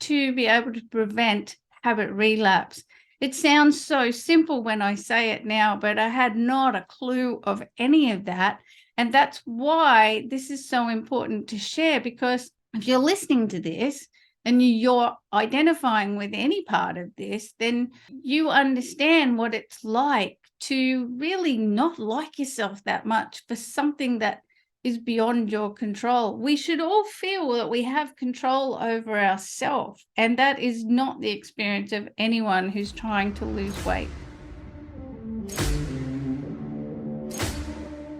to be able to prevent habit relapse. It sounds so simple when I say it now, but I had not a clue of any of that. And that's why this is so important to share, because if you're listening to this and you're identifying with any part of this, then you understand what it's like to really not like yourself that much for something that is beyond your control. We should all feel that we have control over ourselves, and that is not the experience of anyone who's trying to lose weight.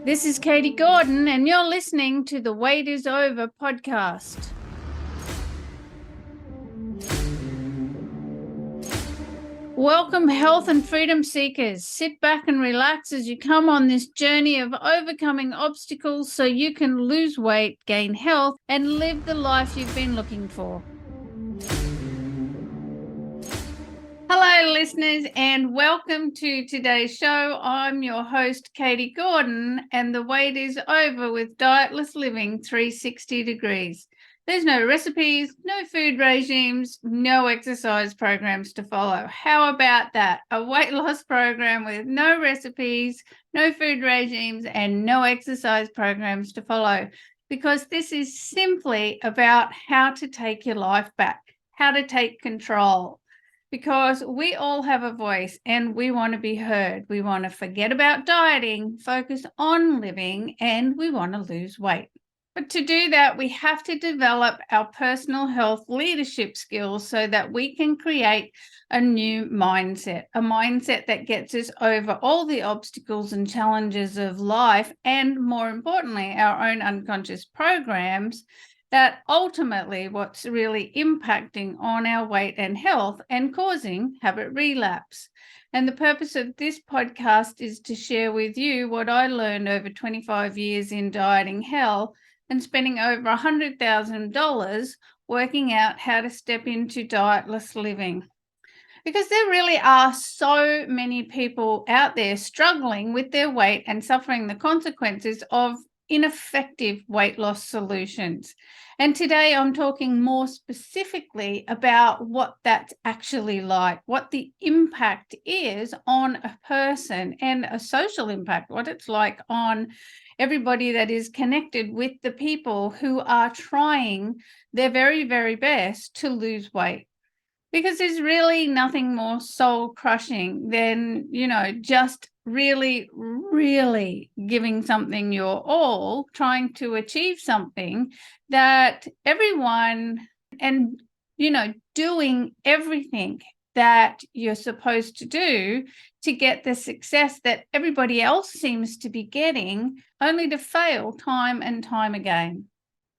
This is Katie Gordon, and you're listening to the Weight is Over podcast. Welcome, health and freedom seekers. Sit back and relax as you come on this journey of overcoming obstacles so you can lose weight, gain health, and live the life you've been looking for. Hello, listeners, and welcome to today's show. I'm your host, Katie Gordon, and the Weight is Over with Dietless Living 360 Degrees. There's no recipes, no food regimes, no exercise programs to follow. How about that? A weight loss program with no recipes, no food regimes, and no exercise programs to follow. Because this is simply about how to take your life back, how to take control. Because we all have a voice and we want to be heard. We want to forget about dieting, focus on living, and we want to lose weight. But to do that, we have to develop our personal health leadership skills so that we can create a new mindset, a mindset that gets us over all the obstacles and challenges of life, and more importantly, our own unconscious programs that ultimately what's really impacting on our weight and health and causing habit relapse. And the purpose of this podcast is to share with you what I learned over 25 years in dieting hell and spending over $100,000 working out how to step into dietless living. Because there really are so many people out there struggling with their weight and suffering the consequences of ineffective weight loss solutions. And today I'm talking more specifically about what that's actually like, what the impact is on a person and a social impact, what it's like on everybody that is connected with the people who are trying their very, very best to lose weight. Because there's really nothing more soul crushing than, just really, really giving something your all, trying to achieve something that everyone and, doing everything that you're supposed to do to get the success that everybody else seems to be getting, only to fail time and time again.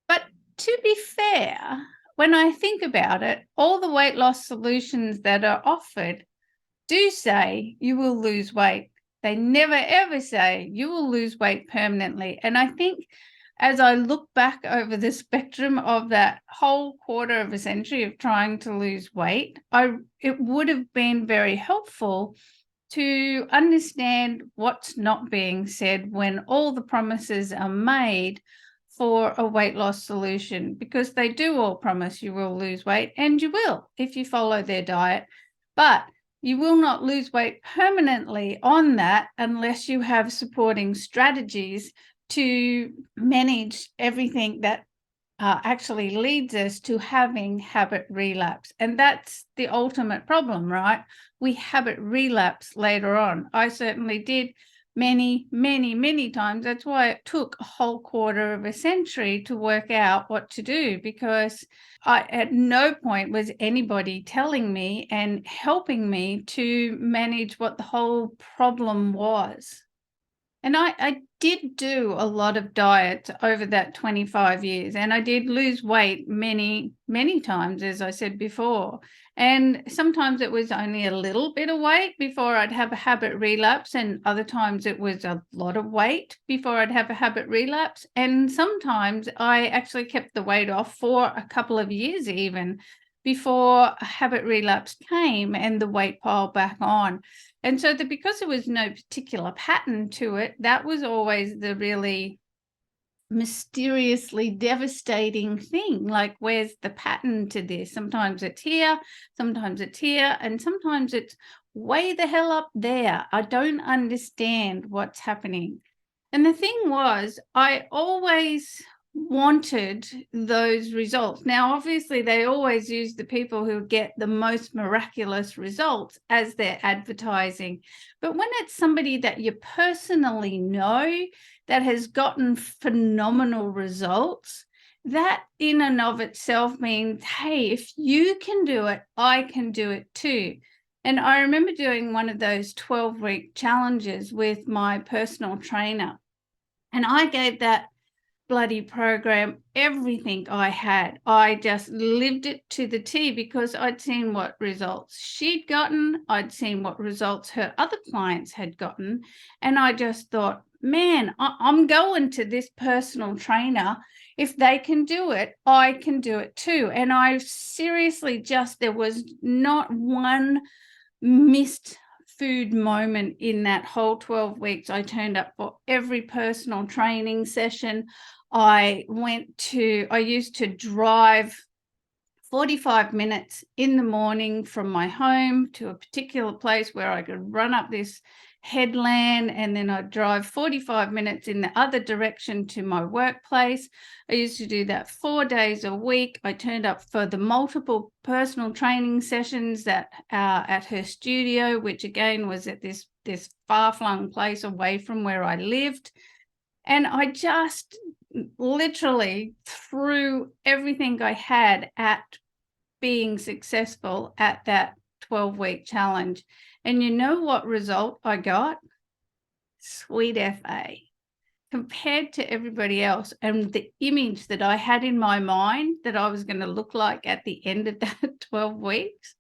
But to be fair, when I think about it, all the weight loss solutions that are offered do say you will lose weight. They never, ever say you will lose weight permanently. And I think as I look back over the spectrum of that whole quarter of a century of trying to lose weight, it would have been very helpful to understand what's not being said when all the promises are made for a weight loss solution, because they do all promise you will lose weight, and you will if you follow their diet, but you will not lose weight permanently on that unless you have supporting strategies to manage everything that actually leads us to having habit relapse. And that's the ultimate problem, right? We habit relapse later on. I certainly did many, many, many times. That's why it took a whole quarter of a century to work out what to do, because at no point was anybody telling me and helping me to manage what the whole problem was. And I did do a lot of diets over that 25 years, and I did lose weight many, many times, as I said before. And sometimes it was only a little bit of weight before I'd have a habit relapse, and other times it was a lot of weight before I'd have a habit relapse. And sometimes I actually kept the weight off for a couple of years even before a habit relapse came and the weight piled back on. And so because there was no particular pattern to it, that was always the really mysteriously devastating thing. Like, where's the pattern to this? Sometimes it's here, and sometimes it's way the hell up there. I don't understand what's happening. And the thing was, I always wanted those results. Now, obviously, they always use the people who get the most miraculous results as their advertising. But when it's somebody that you personally know that has gotten phenomenal results, that in and of itself means, hey, if you can do it, I can do it too. And I remember doing one of those 12-week challenges with my personal trainer. And I gave that bloody program everything I had. I just lived it to the T because I'd seen what results she'd gotten. I'd seen what results her other clients had gotten. And I just thought, man, I'm going to this personal trainer. If they can do it, I can do it too. And I seriously there was not one missed food moment in that whole 12 weeks. I turned up for every personal training session. I used to drive 45 minutes in the morning from my home to a particular place where I could run up this headland, and then I'd drive 45 minutes in the other direction to my workplace. I used to do that 4 days a week. I turned up for the multiple personal training sessions that at her studio, which again was at this far-flung place away from where I lived. And I just literally threw everything I had at being successful at that 12-week challenge. And you know what result I got? Sweet FA. Compared to everybody else, and the image that I had in my mind that I was going to look like at the end of that 12 weeks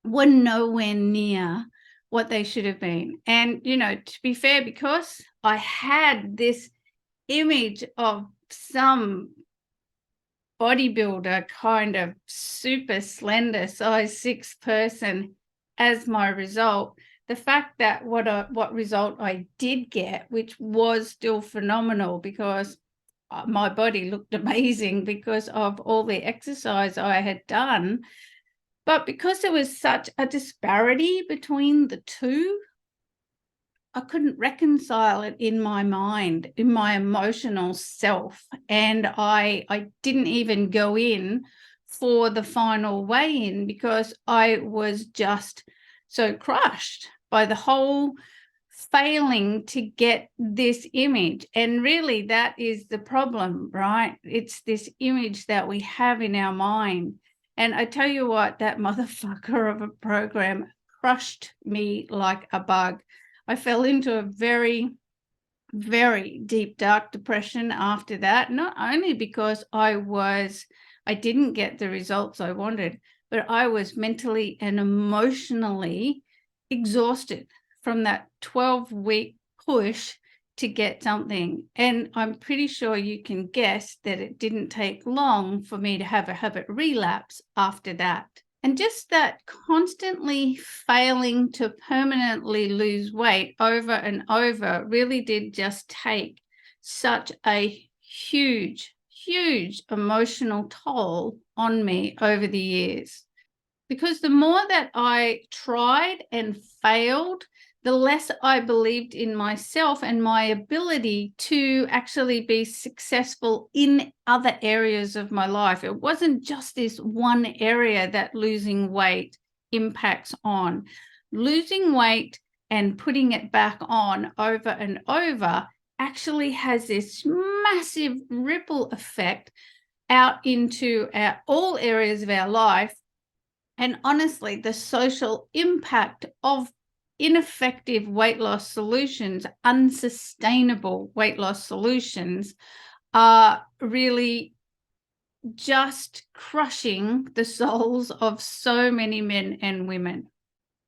were nowhere near what they should have been. And, to be fair, because I had this image of some bodybuilder kind of super slender size 6 person as my result, the fact that what result I did get, which was still phenomenal because my body looked amazing because of all the exercise I had done, but because there was such a disparity between the two, I couldn't reconcile it in my mind, in my emotional self. And I didn't even go in for the final weigh-in because I was just so crushed by the whole failing to get this image. And really, that is the problem, right? It's this image that we have in our mind. And I tell you what, that motherfucker of a program crushed me like a bug. I fell into a very, very deep, dark depression after that, not only because I didn't get the results I wanted, but I was mentally and emotionally exhausted from that 12-week push to get something. And I'm pretty sure you can guess that it didn't take long for me to have a habit relapse after that. And just that constantly failing to permanently lose weight over and over really did just take such a huge, huge emotional toll on me over the years. Because the more that I tried and failed, the less I believed in myself and my ability to actually be successful in other areas of my life. It wasn't just this one area that losing weight impacts on. Losing weight and putting it back on over and over actually has this massive ripple effect out into all areas of our life. And honestly, the social impact of ineffective weight loss solutions, unsustainable weight loss solutions, are really just crushing the souls of so many men and women.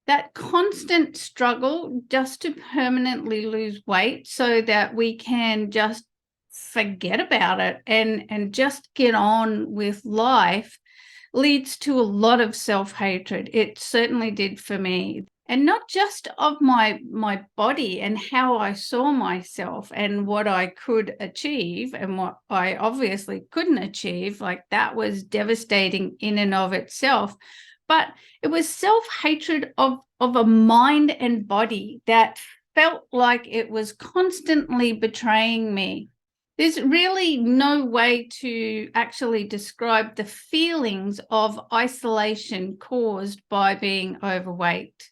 That constant struggle just to permanently lose weight so that we can just forget about it and just get on with life leads to a lot of self-hatred. It certainly did for me. and not just of my body and how I saw myself and what I could achieve and what I obviously couldn't achieve. Like, that was devastating in and of itself. But it was self-hatred of a mind and body that felt like it was constantly betraying me. There's really no way to actually describe the feelings of isolation caused by being overweight,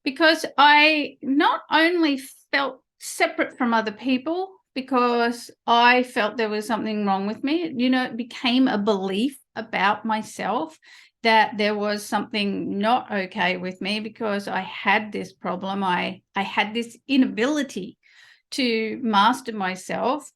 because I not only felt separate from other people because I felt there was something wrong with me, it became a belief about myself that there was something not okay with me because I had this problem. I had this inability to master myself,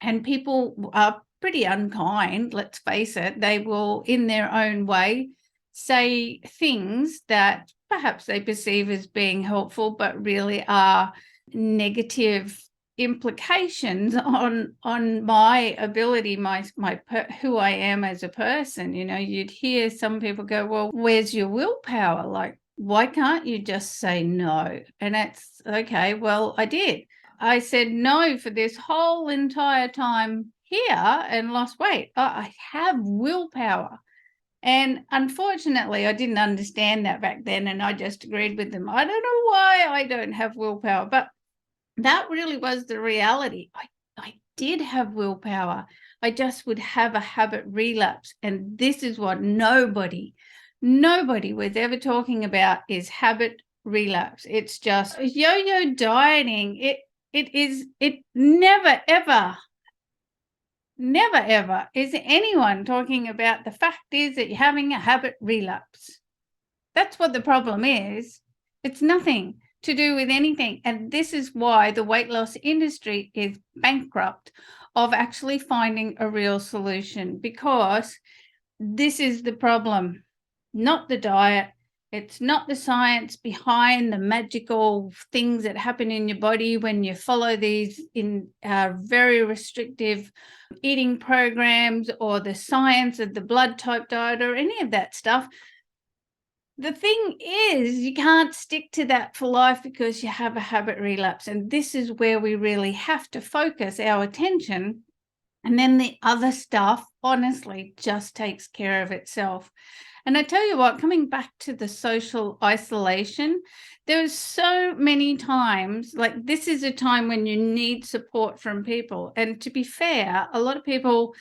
and people are pretty unkind, let's face it. They will, in their own way, say things that perhaps they perceive as being helpful, but really are negative implications on my ability, who I am as a person. You'd hear some people go, well, where's your willpower? Like, why can't you just say no? And that's okay. Well, I did. I said no for this whole entire time here and lost weight. I have willpower. And unfortunately, I didn't understand that back then, and I just agreed with them. I don't know why I don't have willpower, but that really was the reality. I did have willpower. I just would have a habit relapse. And this is what nobody was ever talking about, is habit relapse. It's just yo-yo dieting. It never, ever is anyone talking about the fact is that you're having a habit relapse. That's what the problem is. It's nothing to do with anything. And this is why the weight loss industry is bankrupt of actually finding a real solution, because this is the problem, not the diet. It's not the science behind the magical things that happen in your body when you follow these very restrictive eating programs, or the science of the blood type diet, or any of that stuff. The thing is, you can't stick to that for life because you have a habit relapse. And this is where we really have to focus our attention. And then the other stuff, honestly, just takes care of itself. And I tell you what, coming back to the social isolation, there's so many times, like, this is a time when you need support from people. And to be fair, a lot of people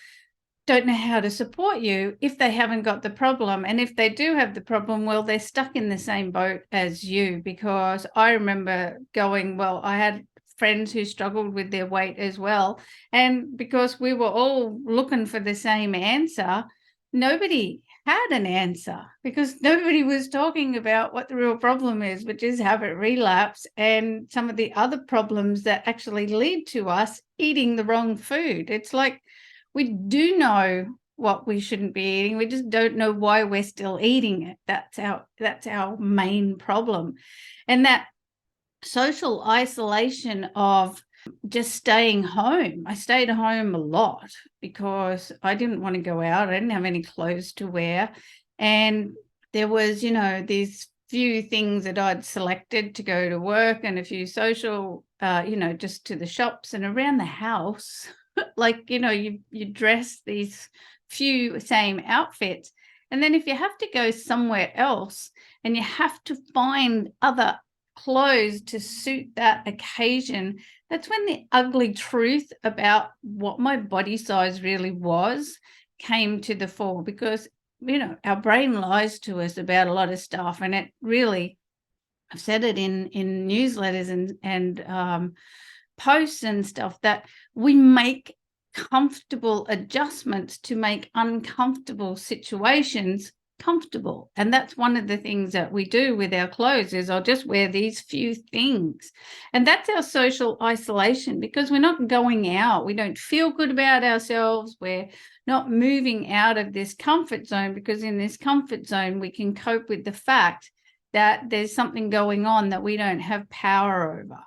don't know how to support you if they haven't got the problem. And if they do have the problem, well, they're stuck in the same boat as you. Because I remember I had friends who struggled with their weight as well. And because we were all looking for the same answer, nobody had an answer, because nobody was talking about what the real problem is, which is habit relapse and some of the other problems that actually lead to us eating the wrong food. It's like, we do know what we shouldn't be eating. We just don't know why we're still eating it. That's our main problem. And that social isolation of just staying home. I stayed home a lot because I didn't want to go out. I didn't have any clothes to wear. And there was, these few things that I'd selected to go to work, and a few social, just to the shops and around the house. Like, you dress these few same outfits. And then if you have to go somewhere else and you have to find other clothes to suit that occasion, that's when the ugly truth about what my body size really was came to the fore. Because, our brain lies to us about a lot of stuff. And it really, I've said it in newsletters and posts and stuff, that we make comfortable adjustments to make uncomfortable situations comfortable. And that's one of the things that we do with our clothes, is I'll just wear these few things. And that's our social isolation, because we're not going out. We don't feel good about ourselves. We're not moving out of this comfort zone, because in this comfort zone, we can cope with the fact that there's something going on that we don't have power over.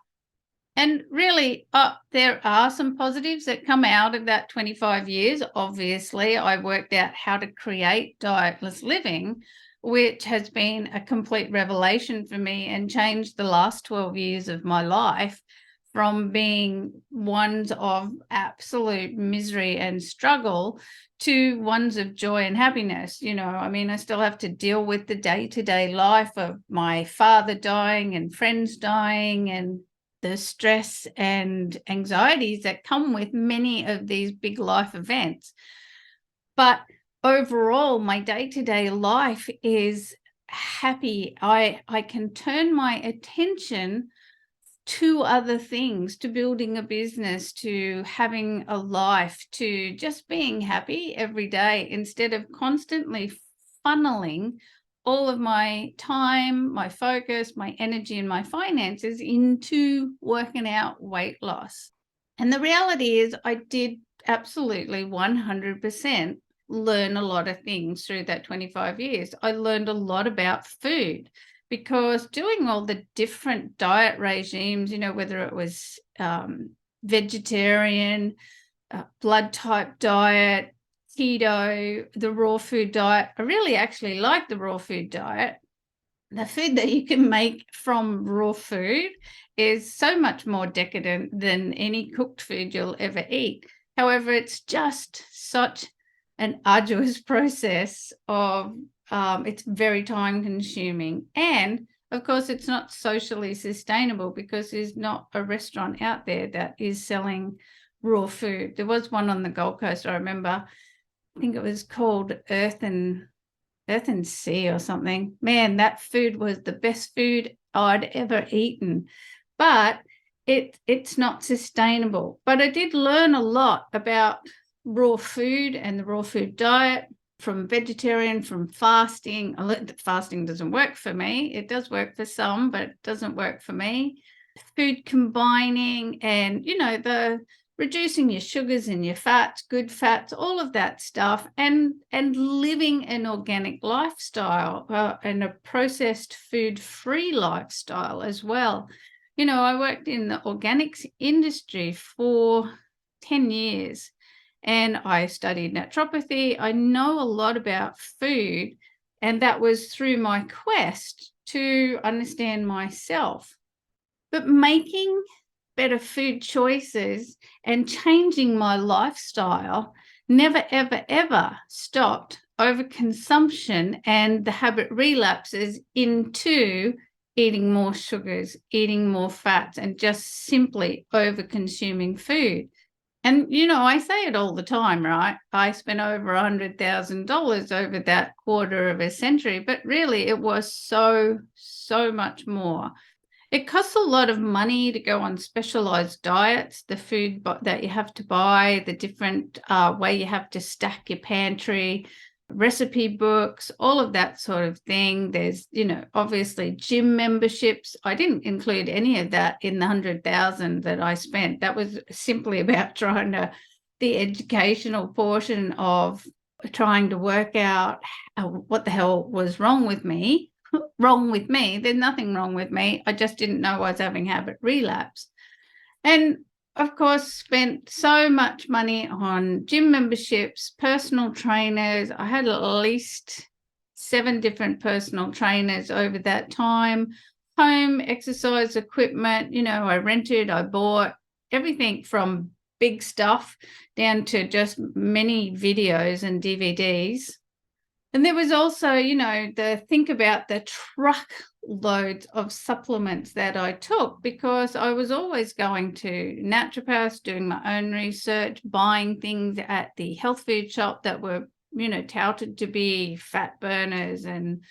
And really, there are some positives that come out of that 25 years. Obviously, I worked out how to create dietless living, which has been a complete revelation for me and changed the last 12 years of my life from being ones of absolute misery and struggle to ones of joy and happiness. I mean, I still have to deal with the day-to-day life of my father dying and friends dying and the stress and anxieties that come with many of these big life events. But overall, my day-to-day life is happy. I can turn my attention to other things, to building a business, to having a life, to just being happy every day instead of constantly funneling all of my time, my focus, my energy, and my finances into working out weight loss. And the reality is, I did absolutely 100% learn a lot of things through that 25 years. I learned a lot about food because doing all the different diet regimes, whether it was vegetarian, blood type diet, keto, the raw food diet. I really actually like the raw food diet. The food that you can make from raw food is so much more decadent than any cooked food you'll ever eat. However, it's just such an arduous process of it's very time consuming. And of course, it's not socially sustainable because there's not a restaurant out there that is selling raw food. There was one on the Gold Coast, I remember. I think it was called Earth and Sea or something. Man, that food was the best food I'd ever eaten. But it's not sustainable. But I did learn a lot about raw food and the raw food diet, from vegetarian, from fasting. I learned that fasting doesn't work for me. It does work for some, but it doesn't work for me. Food combining and, the reducing your sugars and your fats, good fats, all of that stuff, and living an organic lifestyle and a processed food-free lifestyle as well. I worked in the organics industry for 10 years and I studied naturopathy. I know a lot about food, and that was through my quest to understand myself. But making better food choices and changing my lifestyle never, ever, ever stopped overconsumption and the habit relapses into eating more sugars, eating more fats, and just simply over-consuming food. And, I say it all the time, right? I spent over $100,000 over that quarter of a century, but really it was so, so much more. It costs a lot of money to go on specialized diets, the food that you have to buy, the different way you have to stack your pantry, recipe books, all of that sort of thing. There's, obviously gym memberships. I didn't include any of that in the 100,000 that I spent. That was simply about the educational portion of trying to work out what the hell was wrong with me. There's nothing wrong with me. I just didn't know I was having habit relapse. And of course, spent so much money on gym memberships, personal trainers. I had at least 7 different personal trainers over that time, home exercise equipment. I rented, I bought everything from big stuff down to just many videos and DVDs. And there was also, think about the truckloads of supplements that I took, because I was always going to naturopaths, doing my own research, buying things at the health food shop that were, touted to be fat burners and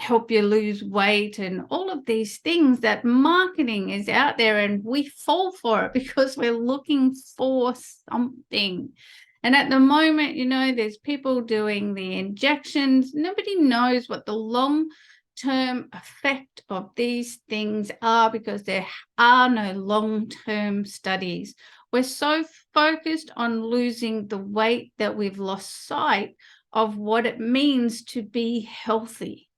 help you lose weight, and all of these things that marketing is out there, and we fall for it because we're looking for something. And at the moment, there's people doing the injections. Nobody knows what the long-term effect of these things are because there are no long-term studies. We're so focused on losing the weight that we've lost sight of what it means to be healthy.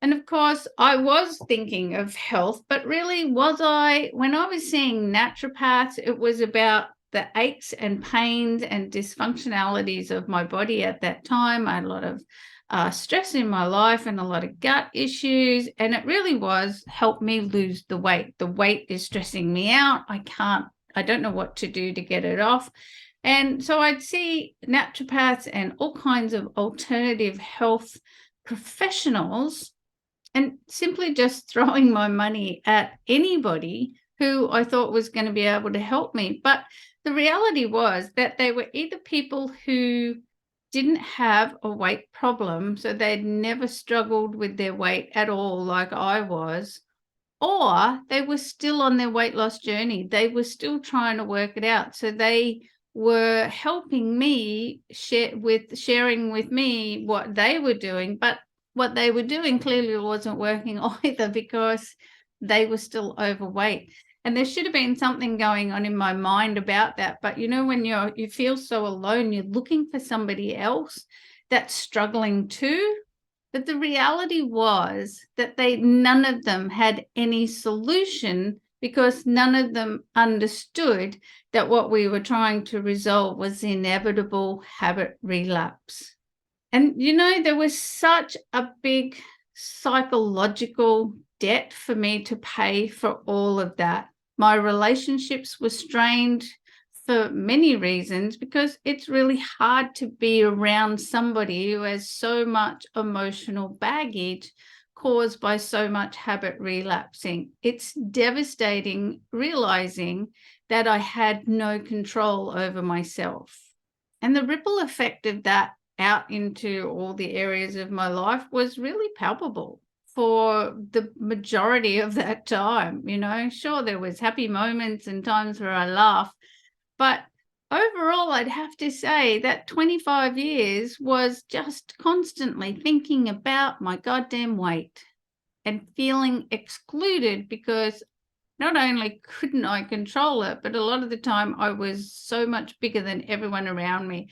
And of course, I was thinking of health, but really, was I? When I was seeing naturopaths, it was about the aches and pains and dysfunctionalities of my body at that time. I had a lot of stress in my life and a lot of gut issues. And it really was helped me lose the weight. The weight is stressing me out. I don't know what to do to get it off. And so I'd see naturopaths and all kinds of alternative health professionals and simply just throwing my money at anybody who I thought was going to be able to help me. But the reality was that they were either people who didn't have a weight problem, so they'd never struggled with their weight at all like I was, or they were still on their weight loss journey. They were still trying to work it out. So they were helping me sharing with me what they were doing, but what they were doing clearly wasn't working either because they were still overweight. And there should have been something going on in my mind about that. But when you feel so alone, you're looking for somebody else that's struggling too. But the reality was that none of them had any solution because none of them understood that what we were trying to resolve was the inevitable habit relapse. And, there was such a big psychological debt for me to pay for all of that. My relationships were strained for many reasons because it's really hard to be around somebody who has so much emotional baggage caused by so much habit relapsing. It's devastating realizing that I had no control over myself. And the ripple effect of that out into all the areas of my life was really palpable for the majority of that time. Sure, there was happy moments and times where I laughed, but overall, I'd have to say that 25 years was just constantly thinking about my goddamn weight and feeling excluded because not only couldn't I control it, but a lot of the time I was so much bigger than everyone around me.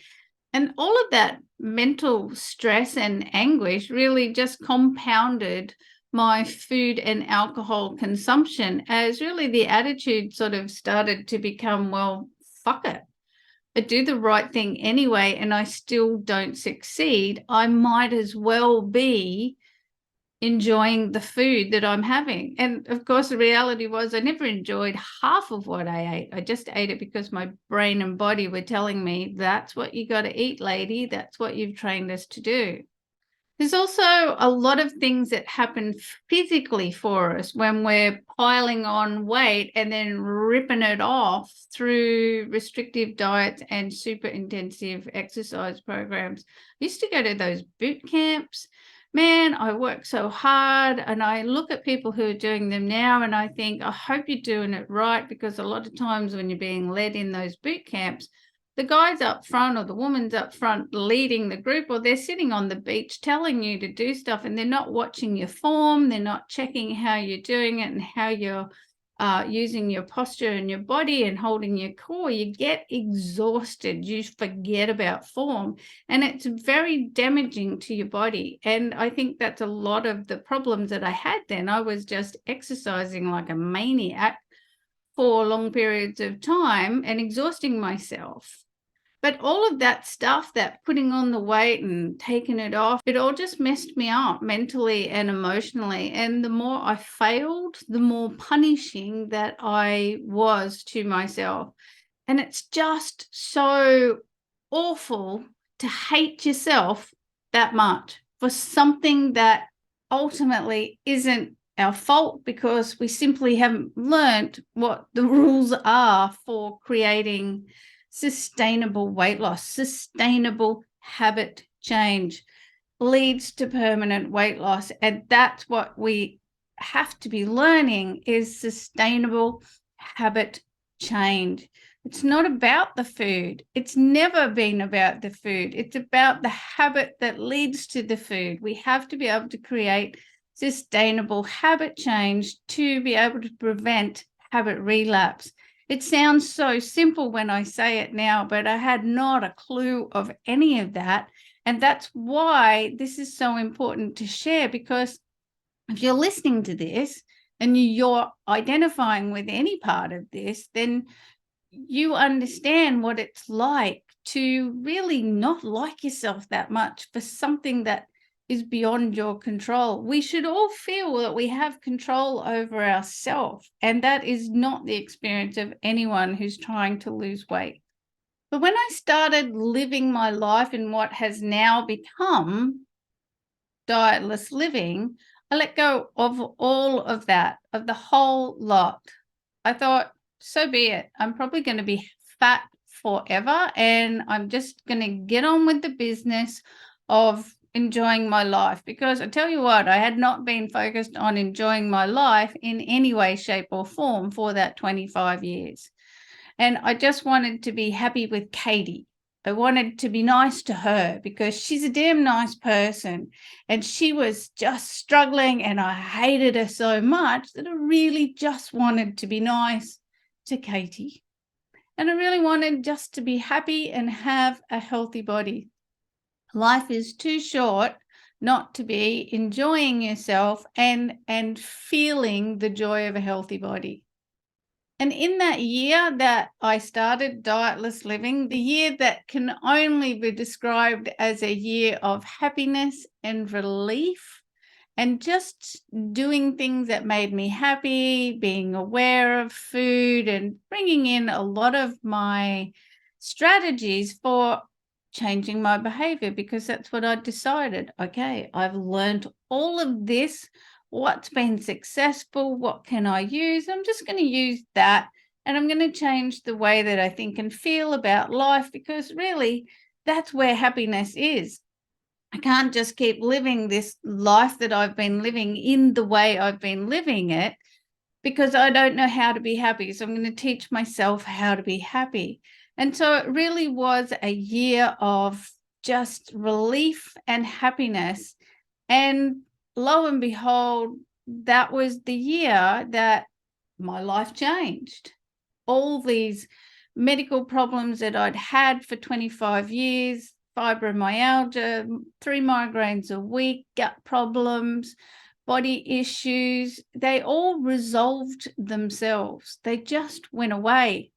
And all of that mental stress and anguish really just compounded my food and alcohol consumption as really the attitude sort of started to become, well, fuck it. I do the right thing anyway, and I still don't succeed. I might as well be enjoying the food that I'm having. And of course, the reality was I never enjoyed half of what I ate. I just ate it because my brain and body were telling me that's what you got to eat, lady. That's what you've trained us to do. There's also a lot of things that happen physically for us when we're piling on weight and then ripping it off through restrictive diets and super intensive exercise programs. I used to go to those boot camps. Man, I work so hard, and I look at people who are doing them now and I think, I hope you're doing it right, because a lot of times when you're being led in those boot camps, the guy's up front or the woman's up front leading the group, or they're sitting on the beach telling you to do stuff, and they're not watching your form. They're not checking how you're doing it and how you're using your posture and your body and holding your core. You get exhausted. You forget about form, and it's very damaging to your body. And I think that's a lot of the problems that I had then. I was just exercising like a maniac for long periods of time and exhausting myself. But all of that stuff, that putting on the weight and taking it off, it all just messed me up mentally and emotionally. And the more I failed, the more punishing that I was to myself. And it's just so awful to hate yourself that much for something that ultimately isn't our fault, because we simply haven't learned what the rules are for creating sustainable weight loss. Sustainable habit change leads to permanent weight loss. And that's what we have to be learning, is sustainable habit change. It's not about the food. It's never been about the food. It's about the habit that leads to the food. We have to be able to create sustainable habit change to be able to prevent habit relapse. It sounds so simple when I say it now, but I had not a clue of any of that. And that's why this is so important to share, because if you're listening to this and you're identifying with any part of this, then you understand what it's like to really not like yourself that much for something that is beyond your control. We should all feel that we have control over ourselves, and that is not the experience of anyone who's trying to lose weight. But when I started living my life in what has now become dietless living, I let go of all of that, of the whole lot. I thought, so be it. I'm probably going to be fat forever, and I'm just going to get on with the business of enjoying my life. Because I tell you what, I had not been focused on enjoying my life in any way, shape, or form for that 25 years. And I just wanted to be happy with Katie. I wanted to be nice to her because she's a damn nice person. And she was just struggling, and I hated her so much that I really just wanted to be nice to Katie. And I really wanted just to be happy and have a healthy body. Life is too short not to be enjoying yourself and feeling the joy of a healthy body. And in that year that I started Dietless Living, the year that can only be described as a year of happiness and relief, and just doing things that made me happy, being aware of food, and bringing in a lot of my strategies for changing my behavior, because that's what I decided. Okay, I've learned all of this. What's been successful? What can I use? I'm just going to use that, and I'm going to change the way that I think and feel about life, because really that's where happiness is. I can't just keep living this life that I've been living in the way I've been living it, because I don't know how to be happy. So I'm going to teach myself how to be happy. And so it really was a year of just relief and happiness. And lo and behold, that was the year that my life changed. All these medical problems that I'd had for 25 years, fibromyalgia, 3 migraines a week, gut problems, body issues, they all resolved themselves. They just went away.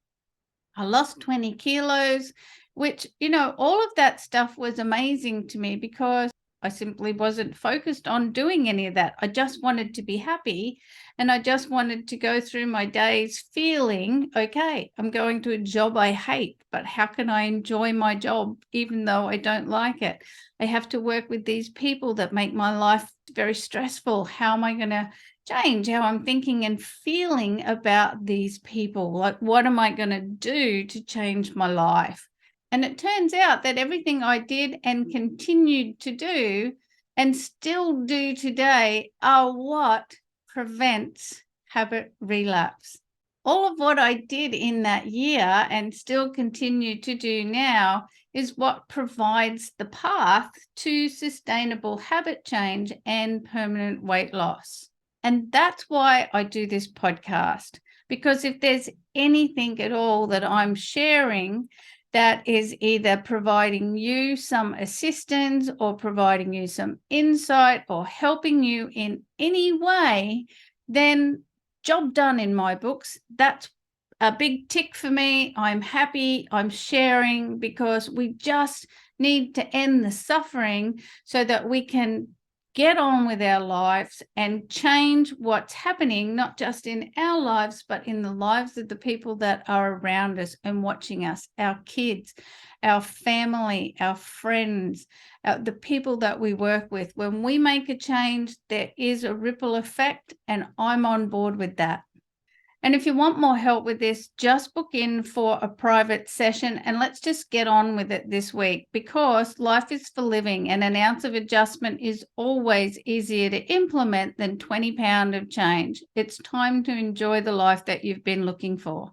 I lost 20 kilos, which, all of that stuff was amazing to me, because I simply wasn't focused on doing any of that. I just wanted to be happy, and I just wanted to go through my days feeling, okay, I'm going to a job I hate, but how can I enjoy my job even though I don't like it? I have to work with these people that make my life very stressful. How am I going to change how I'm thinking and feeling about these people? Like, what am I going to do to change my life? And it turns out that everything I did and continued to do and still do today are what prevents habit relapse. All of what I did in that year and still continue to do now is what provides the path to sustainable habit change and permanent weight loss. And that's why I do this podcast, because if there's anything at all that I'm sharing that is either providing you some assistance or providing you some insight or helping you in any way, then job done in my books. That's a big tick for me. I'm happy. I'm sharing, because we just need to end the suffering so that we can get on with our lives and change what's happening, not just in our lives, but in the lives of the people that are around us and watching us, our kids, our family, our friends, the people that we work with. When we make a change, there is a ripple effect, and I'm on board with that. And if you want more help with this, just book in for a private session, and let's just get on with it this week, because life is for living, and an ounce of adjustment is always easier to implement than 20 pounds of change. It's time to enjoy the life that you've been looking for.